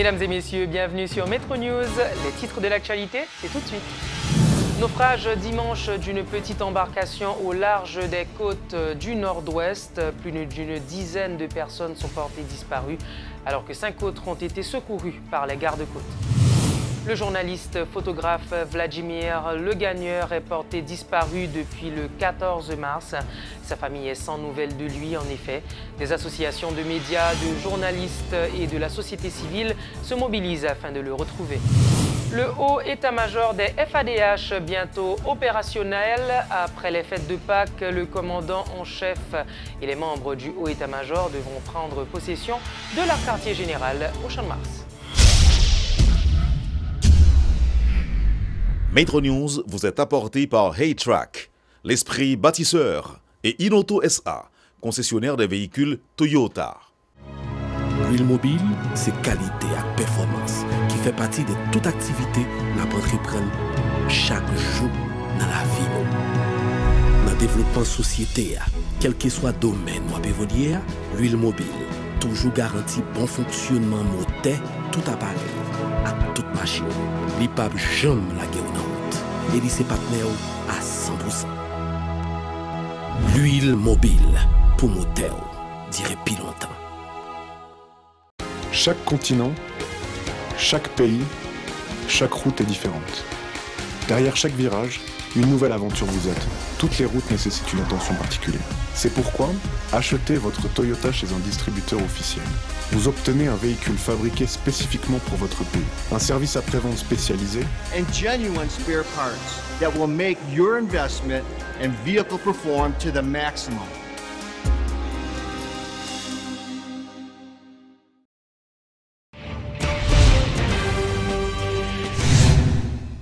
Mesdames et messieurs, bienvenue sur Metro News. Les titres de l'actualité, c'est tout de suite. Naufrage dimanche d'une petite embarcation au large des côtes du nord-ouest. Plus d'une dizaine de personnes sont portées disparues, alors que 5 autres ont été secourues par les gardes-côtes. Le journaliste photographe Vladimir Le Gagneur est porté disparu depuis le 14 mars. Sa famille est sans nouvelles de lui, en effet. Des associations de médias, de journalistes et de la société civile se mobilisent afin de le retrouver. Le haut état-major des FADH bientôt opérationnel. Après les fêtes de Pâques, le commandant en chef et les membres du haut état-major devront prendre possession de leur quartier général au Champ de Mars. Metro News vous est apporté par Haytrack, l'esprit bâtisseur, et Inoto SA, concessionnaire des véhicules Toyota. L'huile mobile, c'est qualité et performance qui fait partie de toute activité que nous entreprenons chaque jour dans la vie. Dans le développement de la société, quel que soit le domaine où vous évoluez, l'huile mobile toujours garantit bon fonctionnement moteur, tout appareil, à toute machine. L'IPAB jamais la guerre en route. Et ses partenaires à 100%. L'huile mobile pour moteur, dirait plus longtemps. Chaque continent, chaque pays, chaque route est différente. Derrière chaque virage, une nouvelle aventure vous attend. Toutes les routes nécessitent une attention particulière. C'est pourquoi, achetez votre Toyota chez un distributeur officiel. Vous obtenez un véhicule fabriqué spécifiquement pour votre pays, un service après-vente spécialisé and genuine spare parts that will make your investment and vehicle perform to the maximum.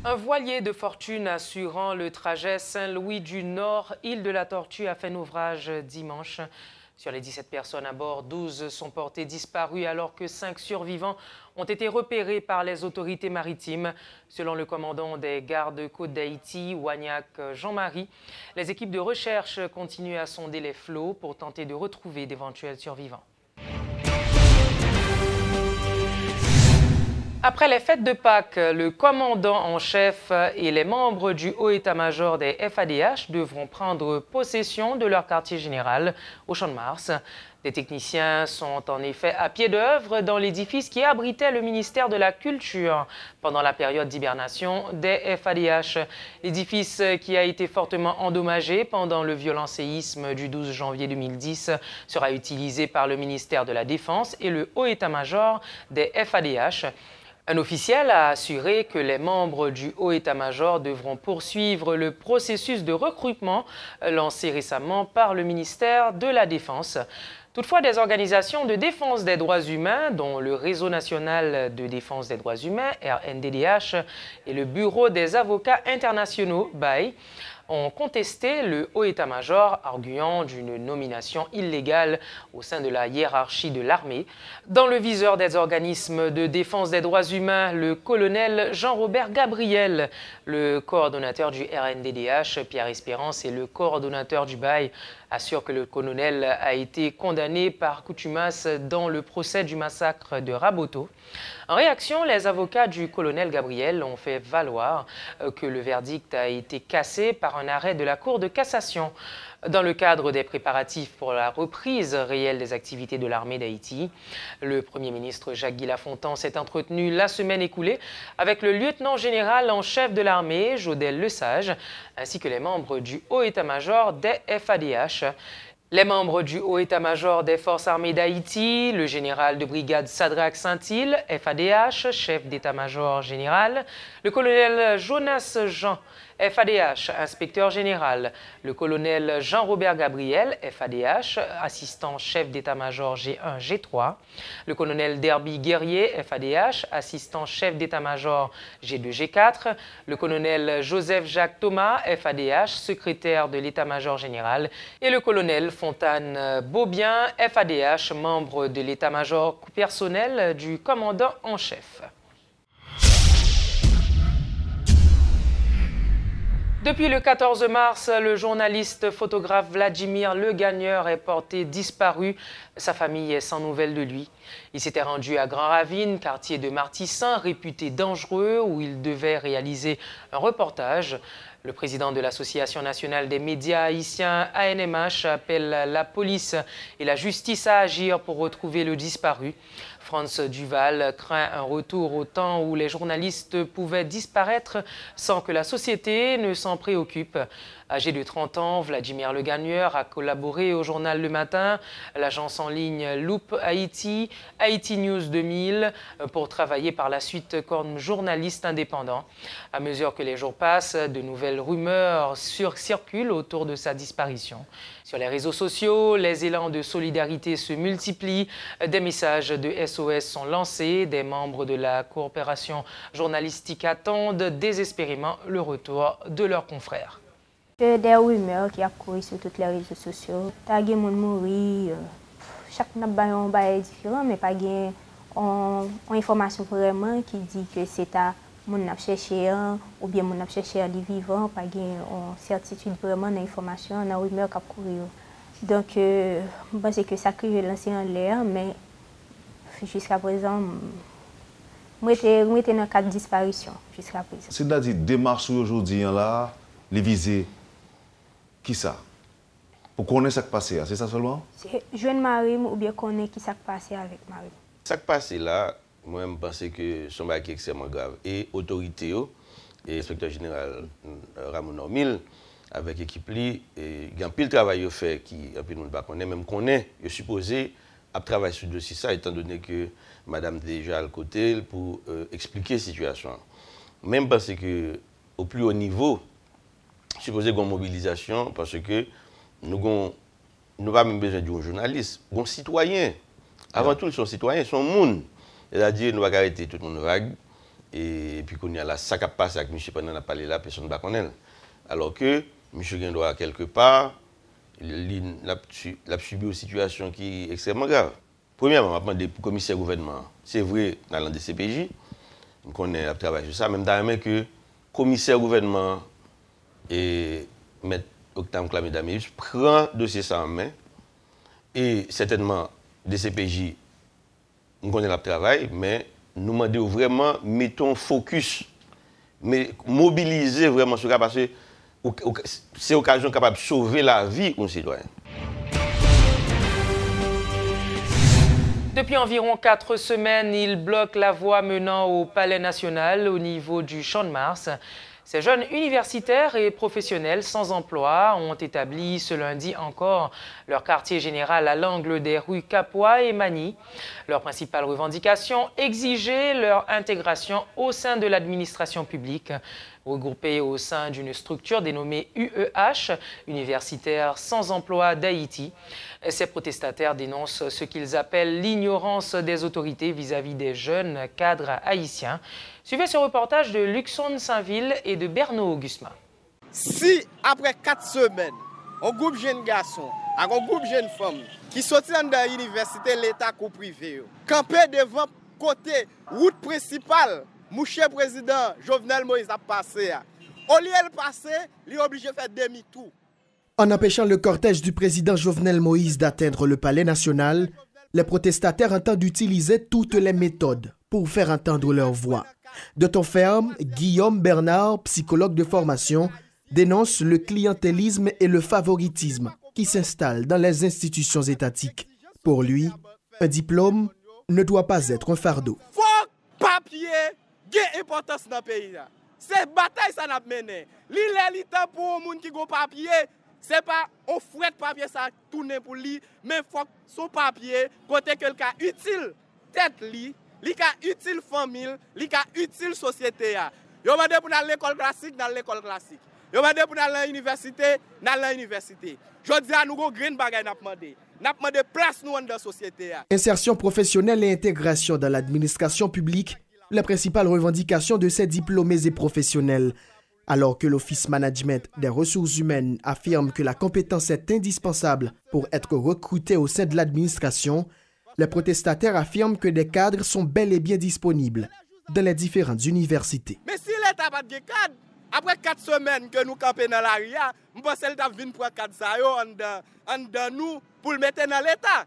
Un voilier de fortune assurant le trajet Saint-Louis du Nord, île de la Tortue, a fait naufrage dimanche. Sur les 17 personnes à bord, 12 sont portées disparues alors que 5 survivants ont été repérés par les autorités maritimes. Selon le commandant des gardes-côtes d'Haïti, Wagnac Jean-Marie, les équipes de recherche continuent à sonder les flots pour tenter de retrouver d'éventuels survivants. Après les fêtes de Pâques, le commandant en chef et les membres du haut état-major des FADH devront prendre possession de leur quartier général au Champ de Mars. Des techniciens sont en effet à pied d'œuvre dans l'édifice qui abritait le ministère de la Culture pendant la période d'hibernation des FADH. L'édifice qui a été fortement endommagé pendant le violent séisme du 12 janvier 2010 sera utilisé par le ministère de la Défense et le haut état-major des FADH. Un officiel a assuré que les membres du haut état-major devront poursuivre le processus de recrutement lancé récemment par le ministère de la Défense. Toutefois, des organisations de défense des droits humains, dont le Réseau national de défense des droits humains, RNDDH, et le Bureau des avocats internationaux, BAI, ont contesté le haut état-major, arguant d'une nomination illégale au sein de la hiérarchie de l'armée. Dans le viseur des organismes de défense des droits humains, le colonel Jean-Robert Gabriel, le coordonnateur du RNDDH, Pierre Espérance, et le coordonnateur du BAI assurent que le colonel a été condamné par contumace dans le procès du massacre de Raboto. En réaction, les avocats du colonel Gabriel ont fait valoir que le verdict a été cassé par un arrêt de la Cour de cassation. Dans le cadre des préparatifs pour la reprise réelle des activités de l'armée d'Haïti, le Premier ministre Jacques-Guy Lafontaine s'est entretenu la semaine écoulée avec le lieutenant général en chef de l'armée, Jodel Lesage, ainsi que les membres du haut état-major des FADH. Les membres du haut état-major des forces armées d'Haïti, le général de brigade Sadraque Saint-Île, FADH, chef d'état-major général, le colonel Jonas Jean, FADH, inspecteur général, le colonel Jean-Robert Gabriel, FADH, assistant chef d'état-major G1, G3, le colonel Derby Guerrier, FADH, assistant chef d'état-major G2, G4, le colonel Joseph-Jacques Thomas, FADH, secrétaire de l'état-major général, et le colonel Fontane Beaubien, FADH, membre de l'état-major personnel du commandant en chef. Depuis le 14 mars, le journaliste photographe Vladimir Le Gagneur est porté disparu. Sa famille est sans nouvelles de lui. Il s'était rendu à Grand Ravine, quartier de Martissan, réputé dangereux, où il devait réaliser un reportage. Le président de l'Association nationale des médias haïtiens, ANMH, appelle la police et la justice à agir pour retrouver le disparu. Franz Duval craint un retour au temps où les journalistes pouvaient disparaître sans que la société ne s'en préoccupe. Âgé de 30 ans, Vladimir Le Gagneur a collaboré au journal Le Matin, l'agence en ligne Loop Haïti, Haïti News 2000, pour travailler par la suite comme journaliste indépendant. À mesure que les jours passent, de nouvelles rumeurs circulent autour de sa disparition. Sur les réseaux sociaux, les élans de solidarité se multiplient. Des messages de SOS sont lancés. Des membres de la coopération journalistique attendent désespérément le retour de leurs confrères. Des rumeurs qui ont couru sur tous les réseaux sociaux. Taguer mon mourir, chaque nabayon est différent, mais pas gain une information vraiment qui dit que c'est à mon n'a cherché ou bien mon n'a cherché à vivant, pas gain une certitude vraiment d'information, dans rumeur qui a couru. Donc je pense que ça crée lancé en l'air, mais jusqu'à présent moi j'étais dans le cas de disparition jusqu'à présent. C'est-à-dire démarche aujourd'hui là, les visées. Qui ça? Pour connaître ce qui passe, c'est ça seulement? C'est jeune mari ou bien connaître qui s'est passé avec mari. Ce qui passe là, moi je pense que c'est un bail extrêmement grave. Et l'autorité, et l'inspecteur général Ramon Normil, avec l'équipe, il y a un pile de travail à faire qui a nous ne connaît, même qu'on est supposé à travailler sur le dossier ça, étant donné que madame déjà à le côté pour expliquer la situation. Même parce que au plus haut niveau, supposé qu'on mobilisation parce que nous n'avons pas même besoin d'un journaliste, d'un citoyen. Avant tout, ils sont citoyens, ils sont monde. C'est-à-dire nous allons arrêter tout le monde vague et puis qu'on y a là ça qui passe avec M. pendant la parler là, personne ne va connaître. Alors que M. doit quelque part, il a subi une situation qui est extrêmement grave. Premièrement, on va demander pour le commissaire gouvernement. C'est vrai dans le DCPJ, on connaît le travail sur ça, même dans le que le commissaire gouvernement et M. Octave Clamé-Damius prend le dossier ça en main et certainement DCPJ, on connaît le travail, mais nous demandons vraiment, mettons focus, mais mobiliser vraiment ce cas parce que c'est l'occasion capable de sauver la vie d'un citoyen. Depuis environ 4 semaines, il bloque la voie menant au Palais national au niveau du Champ de Mars. Ces jeunes universitaires et professionnels sans emploi ont établi ce lundi encore leur quartier général à l'angle des rues Capois et Mani. Leur principale revendication, exiger leur intégration au sein de l'administration publique. Regroupés au sein d'une structure dénommée UEH, Universitaire sans emploi d'Haïti. Ces protestataires dénoncent ce qu'ils appellent l'ignorance des autorités vis-à-vis des jeunes cadres haïtiens. Suivez ce reportage de Luxon Saint-Ville et de Berno Augustin. Si après 4 semaines, un groupe de jeunes garçons, un groupe de jeunes femmes qui sortent de l'université, l'État ou privé, campé devant côté route principale, mon cher président Jovenel Moïse a passé. Au lieu de passer, il est obligé de faire demi-tour. En empêchant le cortège du président Jovenel Moïse d'atteindre le palais national, les protestataires entendent utiliser toutes les méthodes pour faire entendre leur voix. De ton ferme, Guillaume Bernard, psychologue de formation, dénonce le clientélisme et le favoritisme qui s'installent dans les institutions étatiques. Pour lui, un diplôme ne doit pas être un fardeau. Faut papier gain importance dans le pays. C'est bataille ça n'a mené. L'illéalité pour les gens qui ont papier, c'est pas on fouette papier ça tourner pour lui, mais faut son papier côté quelqu'un utile tête li ka utile famille, li ka utile société a. Yo mande pour dans l'école classique, dans l'école classique. Yo mande pour dans l'université, dans l'université. Jodi a nous go green bagay n'a demandé place nous dans la société a. Insertion professionnelle et intégration dans l'administration publique, la principale revendication de ces diplômés et professionnels. Alors que l'Office Management des Ressources Humaines affirme que la compétence est indispensable pour être recruté au sein de l'administration, les protestataires affirment que des cadres sont bel et bien disponibles dans les différentes universités. Mais si l'État n'a pas de cadre, Après 4 semaines que nous campons dans l'ARIA, je pense qu'elle a venu pour 4 ça en nous pour le mettre dans l'État.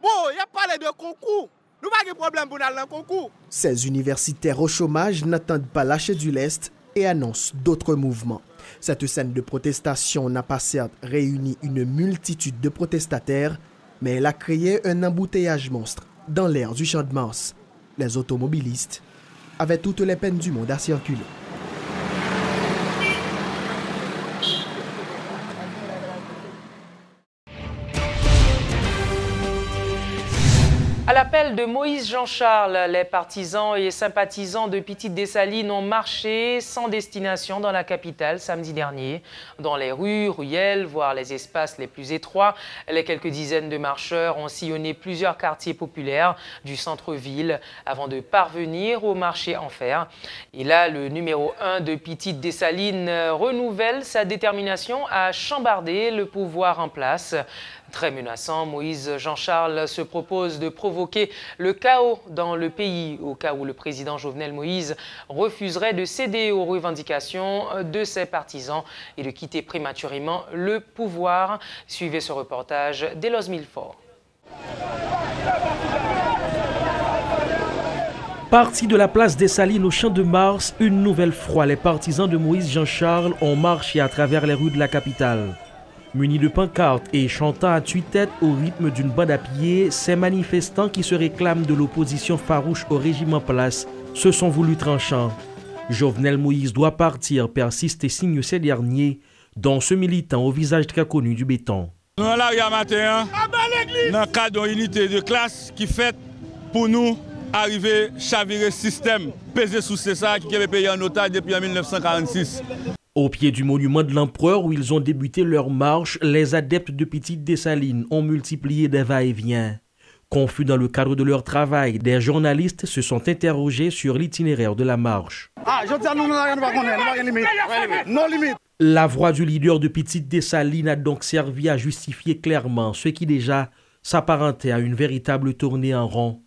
Bon, il y a parlé de concours. Nous n'avons pas de problème pour aller dans le concours. Ces universitaires au chômage n'attendent pas lâcher du lest et annoncent d'autres mouvements. Cette scène de protestation n'a pas certes réuni une multitude de protestataires, mais elle a créé un embouteillage monstre dans l'air du Champ de Mars. Les automobilistes avaient toutes les peines du monde à circuler. À l'appel de Moïse Jean-Charles, les partisans et sympathisants de Petite Dessalines ont marché sans destination dans la capitale samedi dernier. Dans les rues, ruelles, voire les espaces les plus étroits, les quelques dizaines de marcheurs ont sillonné plusieurs quartiers populaires du centre-ville avant de parvenir au marché en fer. Et là, le numéro 1 de Petite Dessalines renouvelle sa détermination à chambarder le pouvoir en place. Très menaçant, Moïse Jean-Charles se propose de provoquer le chaos dans le pays au cas où le président Jovenel Moïse refuserait de céder aux revendications de ses partisans et de quitter prématurément le pouvoir. Suivez ce reportage d'Elos Milfort. Parti de la place Dessalines au Champ de Mars, une nouvelle fois, les partisans de Moïse Jean-Charles ont marché à travers les rues de la capitale. Munis de pancartes et chantant à tue-tête au rythme d'une bande à pied, ces manifestants qui se réclament de l'opposition farouche au régime en place se sont voulus tranchants. Jovenel Moïse doit partir, persiste et signe ces derniers, dont ce militant au visage très connu du béton. Nous sommes là matin, dans le cadre d'une unité de classe qui fait pour nous arriver à chavirer le système, peser sous ça qui avait payé en otage depuis 1946. Au pied du monument de l'empereur où ils ont débuté leur marche, les adeptes de Petite Dessalines ont multiplié des va-et-vient. Confus dans le cadre de leur travail, des journalistes se sont interrogés sur l'itinéraire de la marche. La voix du leader de Petite Dessalines a donc servi à justifier clairement ce qui déjà s'apparentait à une véritable tournée en rond.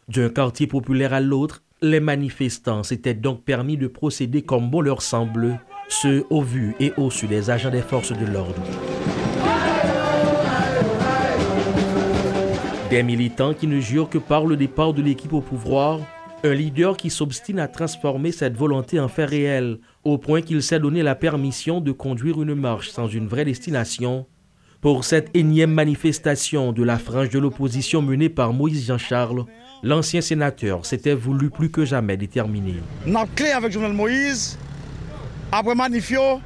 D'un quartier populaire à l'autre, les manifestants s'étaient donc permis de procéder comme bon leur semble, ce au vu et au su des agents des forces de l'ordre. Des militants qui ne jurent que par le départ de l'équipe au pouvoir, un leader qui s'obstine à transformer cette volonté en fait réel, au point qu'il s'est donné la permission de conduire une marche sans une vraie destination. Pour cette énième manifestation de la frange de l'opposition menée par Moïse Jean-Charles, l'ancien sénateur s'était voulu plus que jamais déterminé. Nous avons clé avec Jovenel Moïse. Après manifio,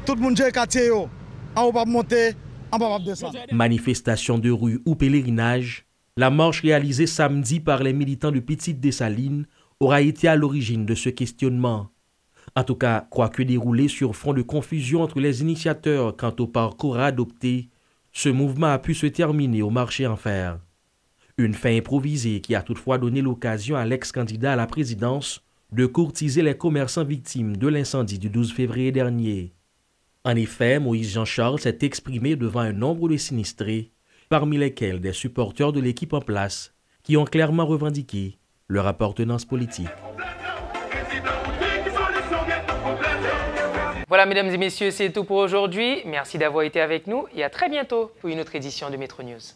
tout le monde est quartier, on va monter, on va descendre. Manifestation de rue ou pèlerinage, la marche réalisée samedi par les militants de Petite Dessalines aura été à l'origine de ce questionnement. En tout cas, quoique déroulé sur fond de confusion entre les initiateurs quant au parcours à adopter, ce mouvement a pu se terminer au marché en fer. Une fin improvisée qui a toutefois donné l'occasion à l'ex-candidat à la présidence de courtiser les commerçants victimes de l'incendie du 12 février dernier. En effet, Moïse Jean-Charles s'est exprimé devant un nombre de sinistrés, parmi lesquels des supporters de l'équipe en place, qui ont clairement revendiqué leur appartenance politique. Voilà, mesdames et messieurs, c'est tout pour aujourd'hui. Merci d'avoir été avec nous et à très bientôt pour une autre édition de Métro News.